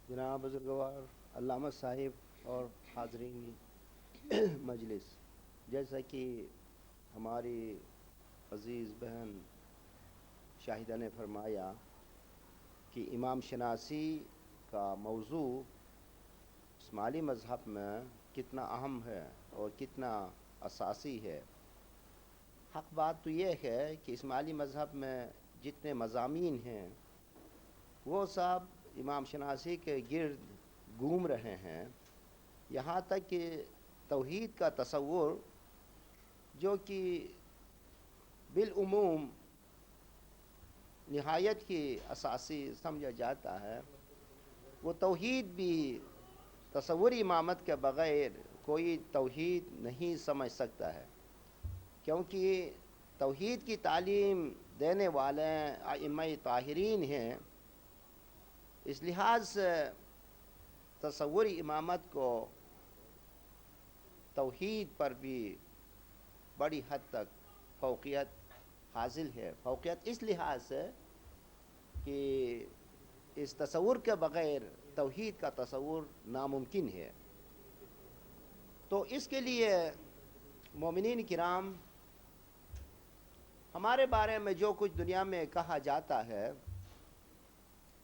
جناب بزرگوار علامہ صاحب اور حاضرین مجلس، جیسا کہ ہماری عزیز بہن شاہدہ نے فرمایا کہ امام شناسی کا موضوع اسماعیلی مذہب میں کتنا اہم ہے اور کتنا اساسی ہے۔ حق بات تو یہ ہے کہ اسماعیلی مذہب میں جتنے مضامین ہیں وہ سب امام شناسی کے گرد گھوم رہے ہیں، یہاں تک کہ توحید کا تصور جو کہ بالعموم نہایت ہی اساسی سمجھا جاتا ہے، وہ توحید بھی تصور امامت کے بغیر کوئی توحید نہیں سمجھ سکتا ہے، کیونکہ توحید کی تعلیم دینے والے ائمہ طاہرین ہیں۔ اس لحاظ سے تصور امامت کو توحید پر بھی بڑی حد تک فوقیت حاصل ہے۔ فوقیت اس لحاظ سے کہ اس تصور کے بغیر توحید کا تصور ناممکن ہے۔ تو اس کے لیے مومنین کرام، ہمارے بارے میں جو کچھ دنیا میں کہا جاتا ہے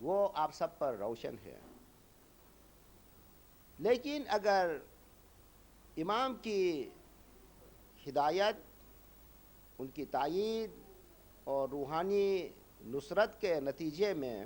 وہ آپ سب پر روشن ہے، لیکن اگر امام کی ہدایت، ان کی تائید اور روحانی نصرت کے نتیجے میں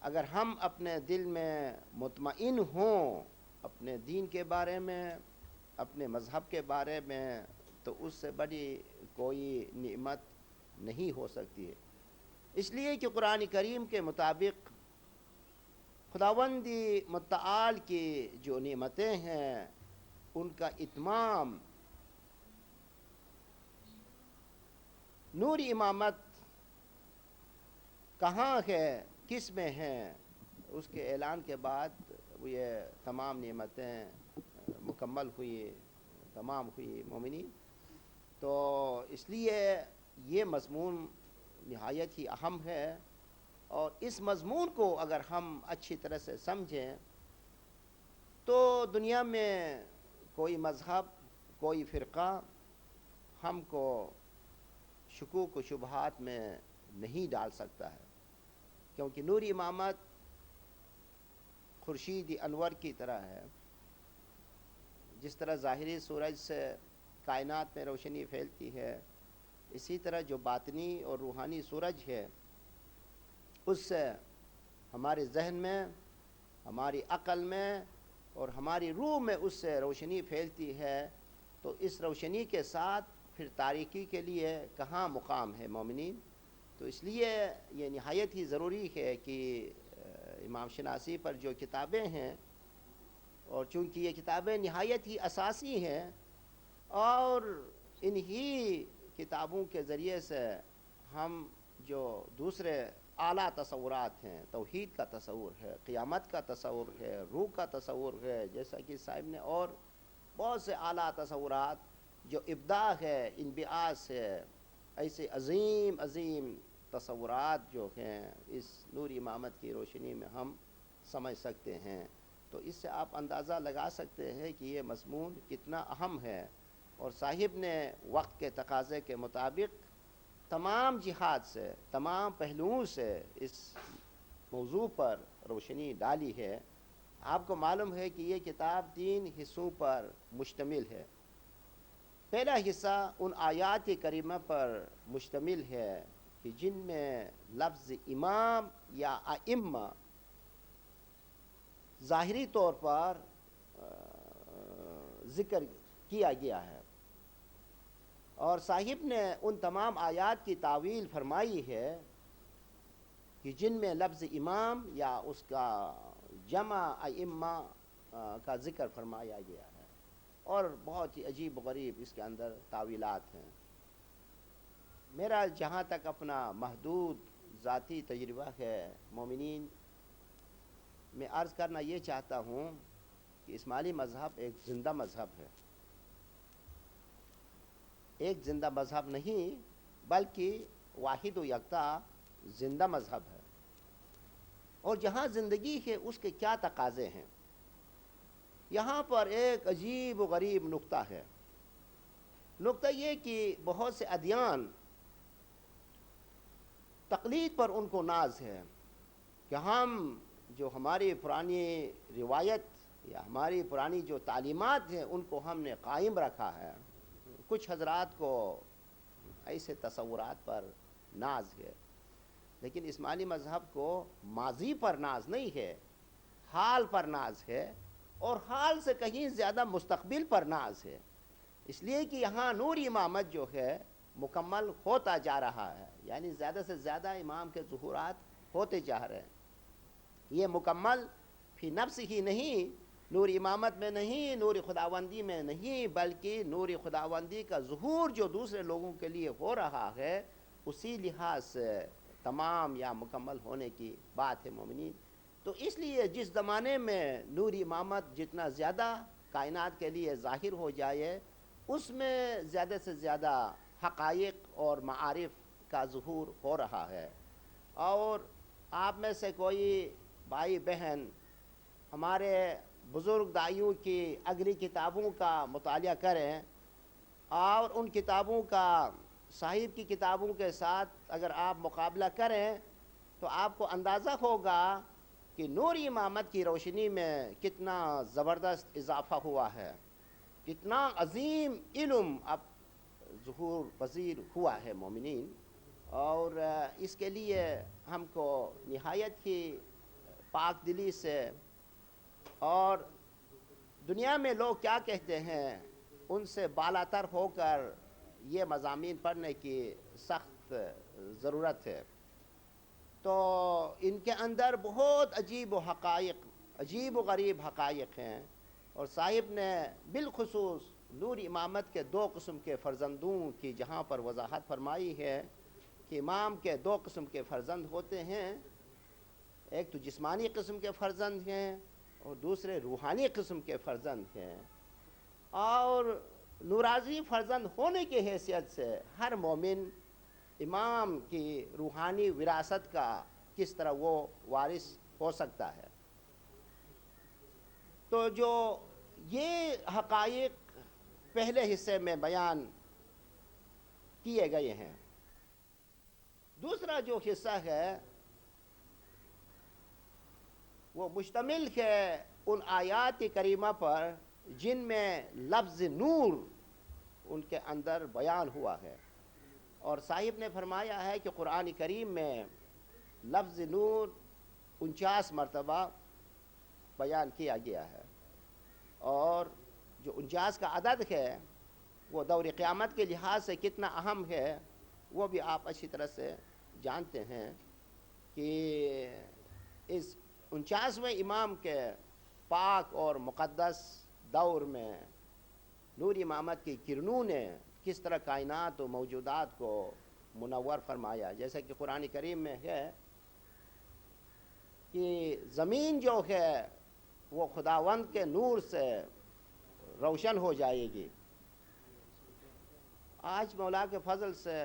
اگر ہم اپنے دل میں مطمئن ہوں اپنے دین کے بارے میں، اپنے مذہب کے بارے میں، تو اس سے بڑی کوئی نعمت نہیں ہو سکتی ہے۔ اس لیے کہ قرآن کریم کے مطابق خداوند متعال کی جو نعمتیں ہیں ان کا اتمام نور امامت کہاں ہے، کس میں ہے، اس کے اعلان کے بعد یہ تمام نعمتیں مکمل ہوئی، تمام ہوئی مومنین۔ تو اس لیے یہ مضمون نہایت ہی اہم ہے، اور اس مضمون کو اگر ہم اچھی طرح سے سمجھیں تو دنیا میں کوئی مذہب، کوئی فرقہ ہم کو شکوک و شبہات میں نہیں ڈال سکتا ہے، کیونکہ نور امامت خورشید انور کی طرح ہے۔ جس طرح ظاہری سورج سے کائنات میں روشنی پھیلتی ہے، اسی طرح جو باطنی اور روحانی سورج ہے اس سے ہمارے ذہن میں، ہماری عقل میں اور ہماری روح میں اس سے روشنی پھیلتی ہے۔ تو اس روشنی کے ساتھ پھر تاریکی کے لیے کہاں مقام ہے مومنین؟ تو اس لیے یہ نہایت ہی ضروری ہے کہ امام شناسی پر جو کتابیں ہیں، اور چونکہ یہ کتابیں نہایت ہی اساسی ہیں، اور انہی کتابوں کے ذریعے سے ہم جو دوسرے اعلیٰ تصورات ہیں، توحید کا تصور ہے، قیامت کا تصور ہے، روح کا تصور ہے، جیسا کہ صاحب نے اور بہت سے اعلیٰ تصورات جو ابداع ہے، انبعاث ہے، ایسے عظیم عظیم تصورات جو ہیں اس نور امامت کی روشنی میں ہم سمجھ سکتے ہیں۔ تو اس سے آپ اندازہ لگا سکتے ہیں کہ یہ مضمون کتنا اہم ہے، اور صاحب نے وقت کے تقاضے کے مطابق تمام جہات سے، تمام پہلوؤں سے اس موضوع پر روشنی ڈالی ہے۔ آپ کو معلوم ہے کہ یہ کتاب 3 حصوں پر مشتمل ہے۔ پہلا حصہ ان آیات کریمہ پر مشتمل ہے کہ جن میں لفظ امام یا ائمہ ظاہری طور پر ذکر کیا گیا ہے، اور صاحب نے ان تمام آیات کی تاویل فرمائی ہے کہ جن میں لفظ امام یا اس کا جمع ائمہ کا ذکر فرمایا گیا ہے، اور بہت ہی عجیب و غریب اس کے اندر تاویلات ہیں۔ میرا جہاں تک اپنا محدود ذاتی تجربہ ہے مومنین، میں عرض کرنا یہ چاہتا ہوں کہ اسماعیلی مذہب ایک زندہ مذہب ہے، ایک زندہ مذہب نہیں بلکہ واحد و یکتا زندہ مذہب ہے، اور جہاں زندگی ہے اس کے کیا تقاضے ہیں۔ یہاں پر ایک عجیب و غریب نقطہ ہے۔ نقطہ یہ کہ بہت سے ادیان تقلید پر ان کو ناز ہے کہ ہم جو ہماری پرانی روایت یا ہماری پرانی جو تعلیمات ہیں ان کو ہم نے قائم رکھا ہے۔ کچھ حضرات کو ایسے تصورات پر ناز ہے، لیکن اسماعیلی مذہب کو ماضی پر ناز نہیں ہے، حال پر ناز ہے، اور حال سے کہیں زیادہ مستقبل پر ناز ہے۔ اس لیے کہ یہاں نور امامت جو ہے مکمل ہوتا جا رہا ہے، یعنی زیادہ سے زیادہ امام کے ظہورات ہوتے جا رہے ہیں۔ یہ مکمل فی نفس ہی نہیں، نور امامت میں نہیں، نور خداوندی میں نہیں، بلکہ نور خداوندی کا ظہور جو دوسرے لوگوں کے لیے ہو رہا ہے اسی لحاظ سے تمام یا مکمل ہونے کی بات ہے مومنین۔ تو اس لیے جس زمانے میں نور امامت جتنا زیادہ کائنات کے لیے ظاہر ہو جائے اس میں زیادہ سے زیادہ حقائق اور معارف کا ظہور ہو رہا ہے۔ اور آپ میں سے کوئی بھائی بہن ہمارے بزرگ دائیوں کی اگلی کتابوں کا مطالعہ کریں اور ان کتابوں کا صاحب کی کتابوں کے ساتھ اگر آپ مقابلہ کریں تو آپ کو اندازہ ہوگا کہ نور امامت کی روشنی میں کتنا زبردست اضافہ ہوا ہے، کتنا عظیم علم اب ظہور پذیر ہوا ہے مومنین۔ اور اس کے لیے ہم کو نہایت ہی پاک دلی سے اور دنیا میں لوگ کیا کہتے ہیں ان سے بالاتر ہو کر یہ مضامین پڑھنے کی سخت ضرورت ہے۔ تو ان کے اندر بہت عجیب و غریب حقائق ہیں، اور صاحب نے بالخصوص نور امامت کے 2 قسم کے فرزندوں کی جہاں پر وضاحت فرمائی ہے کہ امام کے 2 قسم کے فرزند ہوتے ہیں، ایک تو جسمانی قسم کے فرزند ہیں اور دوسرے روحانی قسم کے فرزند ہیں۔ اور نورازی فرزند ہونے کی حیثیت سے ہر مومن امام کی روحانی وراثت کا کس طرح وہ وارث ہو سکتا ہے۔ تو جو یہ حقائق پہلے حصے میں بیان کیے گئے ہیں، دوسرا جو حصہ ہے وہ مشتمل ہے ان آیات کریمہ پر جن میں لفظ نور ان کے اندر بیان ہوا ہے۔ اور صاحب نے فرمایا ہے کہ قرآن کریم میں لفظ نور 49 مرتبہ بیان کیا گیا ہے، اور جو 49 کا عدد ہے وہ دور قیامت کے لحاظ سے کتنا اہم ہے وہ بھی آپ اچھی طرح سے جانتے ہیں کہ اس 49ویں امام کے پاک اور مقدس دور میں نور امامت کی کرنوں نے کس طرح کائنات و موجودات کو منور فرمایا۔ جیسا کہ قرآن کریم میں ہے کہ زمین جو ہے وہ خداوند کے نور سے روشن ہو جائے گی۔ آج مولا کے فضل سے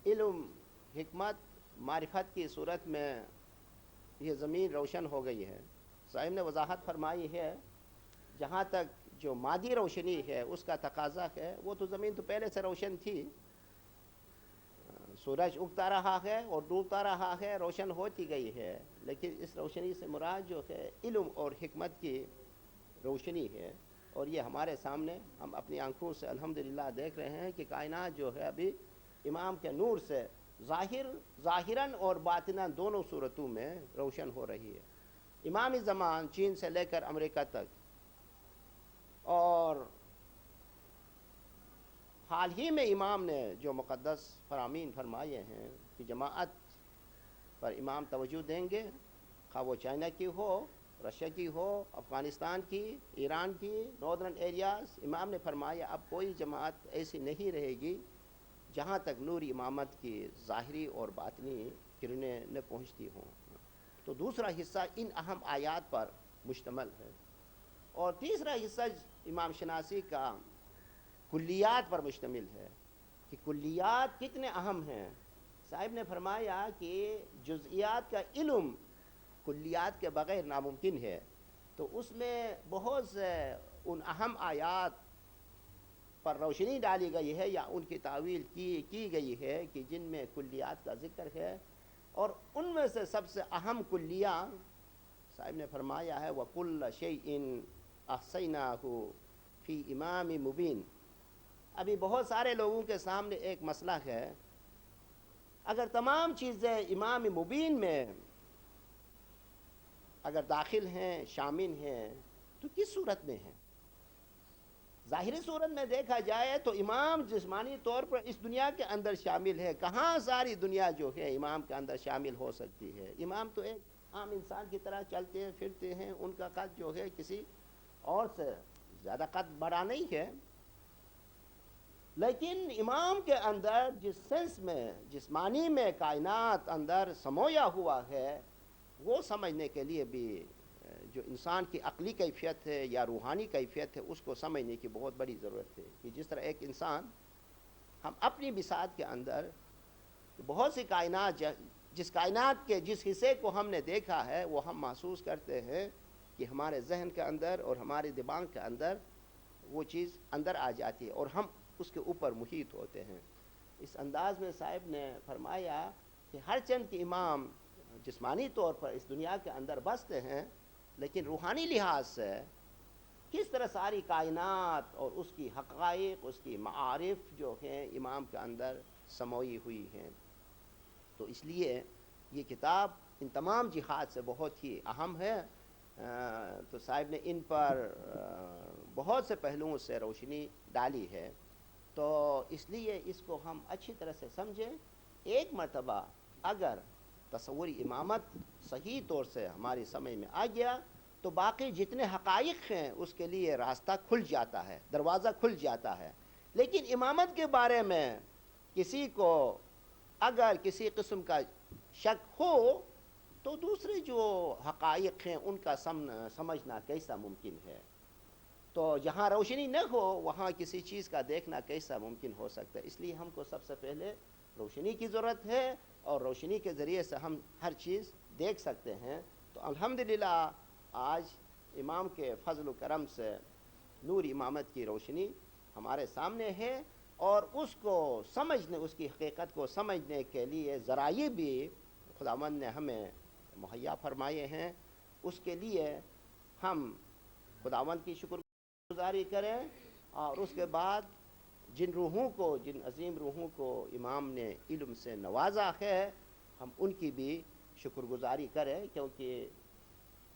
علم، حکمت، معرفت کی صورت میں یہ زمین روشن ہو گئی ہے۔ صاحب نے وضاحت فرمائی ہے جہاں تک جو مادی روشنی ہے اس کا تقاضا ہے، وہ تو زمین تو پہلے سے روشن تھی، سورج اگتا رہا ہے اور ڈوبتا رہا ہے، روشن ہوتی گئی ہے، لیکن اس روشنی سے مراد جو ہے علم اور حکمت کی روشنی ہے۔ اور یہ ہمارے سامنے ہم اپنی آنکھوں سے الحمدللہ دیکھ رہے ہیں کہ کائنات جو ہے ابھی امام کے نور سے ظاہراً اور باطناً دونوں صورتوں میں روشن ہو رہی ہے۔ امام زمان چین سے لے کر امریکہ تک، اور حال ہی میں امام نے جو مقدس فرامین فرمائے ہیں کہ جماعت پر امام توجہ دیں گے، خواہ وہ چائنا کی ہو، رشیا کی ہو، افغانستان کی، ایران کی، ناردرن ایریاز۔ امام نے فرمایا اب کوئی جماعت ایسی نہیں رہے گی جہاں تک نور امامت کی ظاہری اور باطنی کرنیں نہ پہنچتی ہوں۔ تو دوسرا حصہ ان اہم آیات پر مشتمل ہے، اور تیسرا حصہ امام شناسی کا کلیات پر مشتمل ہے کہ کلیات کتنے اہم ہیں۔ صاحب نے فرمایا کہ جزئیات کا علم کلیات کے بغیر ناممکن ہے، تو اس میں بہت سے ان اہم آیات پر روشنی ڈالی گئی ہے یا ان کی تعویل کی گئی ہے کہ جن میں کلیات کا ذکر ہے، اور ان میں سے سب سے اہم کلیہ صاحب نے فرمایا ہے وَكُلَّ شَيْءٍ أَحْصَيْنَاهُ فِي إِمَامٍ مُبِينٍ۔ ابھی بہت سارے لوگوں کے سامنے ایک مسئلہ ہے، اگر تمام چیزیں امام مبین میں اگر داخل ہیں، شامل ہیں، تو کس صورت میں ہیں؟ ظاہری صورت میں دیکھا جائے تو امام جسمانی طور پر اس دنیا کے اندر شامل ہے، کہاں ساری دنیا جو ہے امام کے اندر شامل ہو سکتی ہے؟ امام تو ایک عام انسان کی طرح چلتے ہیں پھرتے ہیں، ان کا قد جو ہے کسی اور سے زیادہ قد بڑا نہیں ہے، لیکن امام کے اندر جس سینس میں جسمانی میں کائنات اندر سمویا ہوا ہے، وہ سمجھنے کے لیے بھی جو انسان کی عقلی کیفیت ہے یا روحانی کیفیت ہے، اس کو سمجھنے کی بہت بڑی ضرورت ہے کہ جس طرح ایک انسان ہم اپنی بساط کے اندر بہت سی کائنات جس کائنات کے جس حصے کو ہم نے دیکھا ہے وہ ہم محسوس کرتے ہیں کہ ہمارے ذہن کے اندر اور ہمارے دماغ کے اندر وہ چیز اندر آ جاتی ہے اور ہم اس کے اوپر محیط ہوتے ہیں۔ اس انداز میں صاحب نے فرمایا کہ ہر چند کے امام جسمانی طور پر اس دنیا کے اندر بستے ہیں، لیکن روحانی لحاظ سے کس طرح ساری کائنات اور اس کی حقائق، اس کی معارف جو ہیں امام کے اندر سموئی ہوئی ہیں۔ تو اس لیے یہ کتاب ان تمام جہات سے بہت ہی اہم ہے۔ تو صاحب نے ان پر بہت سے پہلوؤں سے روشنی ڈالی ہے، تو اس لیے اس کو ہم اچھی طرح سے سمجھیں۔ ایک مرتبہ اگر تصور امامت صحیح طور سے ہماری سمجھ میں آ گیا تو باقی جتنے حقائق ہیں اس کے لیے راستہ کھل جاتا ہے، دروازہ کھل جاتا ہے۔ لیکن امامت کے بارے میں کسی کو اگر کسی قسم کا شک ہو تو دوسرے جو حقائق ہیں ان کا سمجھنا کیسا ممکن ہے؟ تو جہاں روشنی نہ ہو وہاں کسی چیز کا دیکھنا کیسا ممکن ہو سکتا ہے؟ اس لیے ہم کو سب سے پہلے روشنی کی ضرورت ہے، اور روشنی کے ذریعے سے ہم ہر چیز دیکھ سکتے ہیں۔ تو الحمدللہ آج امام کے فضل و کرم سے نور امامت کی روشنی ہمارے سامنے ہے، اور اس کو سمجھنے، اس کی حقیقت کو سمجھنے کے لیے ذرائع بھی خداوند نے ہمیں مہیا فرمائے ہیں۔ اس کے لیے ہم خداوند کی شکر گزاری کریں، اور اس کے بعد جن روحوں کو، جن عظیم روحوں کو امام نے علم سے نوازا ہے، ہم ان کی بھی شکر گزاری کریں، کیونکہ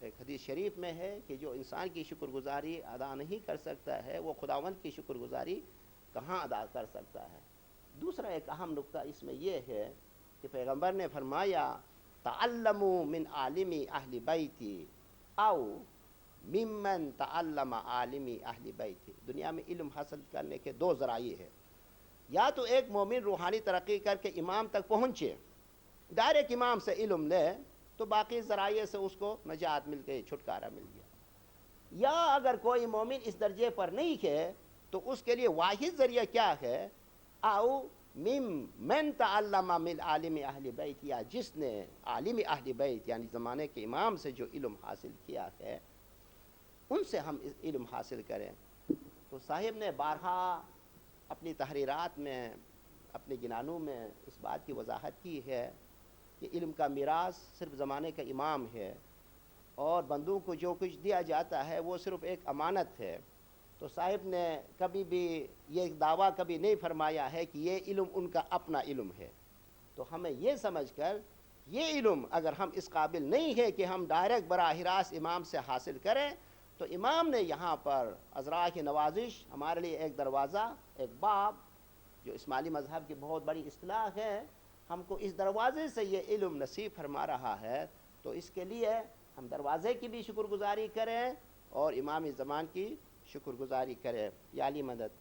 ایک حدیث شریف میں ہے کہ جو انسان کی شکر گزاری ادا نہیں کر سکتا ہے وہ خداوند کی شکر گزاری کہاں ادا کر سکتا ہے۔ دوسرا ایک اہم نقطہ اس میں یہ ہے کہ پیغمبر نے فرمایا تعلموا من عالمی اہل بیتی او ممن تعلم عالمی اہل بیتی۔ دنیا میں علم حاصل کرنے کے دو ذرائع ہیں، یا تو ایک مومن روحانی ترقی کر کے امام تک پہنچے، ڈائریکٹ امام سے علم لے تو باقی ذرائع سے اس کو نجات مل گئی، چھٹکارا مل گیا، یا اگر کوئی مومن اس درجے پر نہیں ہے تو اس کے لیے واحد ذریعہ کیا ہے؟ او من تعلم من عالم اہل بیت، یا جس نے عالم اہل بیت یعنی زمانے کے امام سے جو علم حاصل کیا ہے ان سے ہم علم حاصل کریں۔ تو صاحب نے بارہا اپنی تحریرات میں، اپنے گنانوں میں اس بات کی وضاحت کی ہے کہ علم کا میراث صرف زمانے کا امام ہے، اور بندوں کو جو کچھ دیا جاتا ہے وہ صرف ایک امانت ہے۔ تو صاحب نے کبھی بھی یہ دعویٰ کبھی نہیں فرمایا ہے کہ یہ علم ان کا اپنا علم ہے۔ تو ہمیں یہ سمجھ کر یہ علم اگر ہم اس قابل نہیں ہے کہ ہم ڈائریکٹ براہ راست امام سے حاصل کریں، تو امام نے یہاں پر عذراء کی نوازش ہمارے لیے ایک دروازہ، ایک باب، جو اسماعیلی مذہب کی بہت بڑی اصطلاح ہے، ہم کو اس دروازے سے یہ علم نصیب فرما رہا ہے۔ تو اس کے لیے ہم دروازے کی بھی شکر گزاری کریں اور امام زمان کی شکر گزاری کریں۔ یا علی مدد۔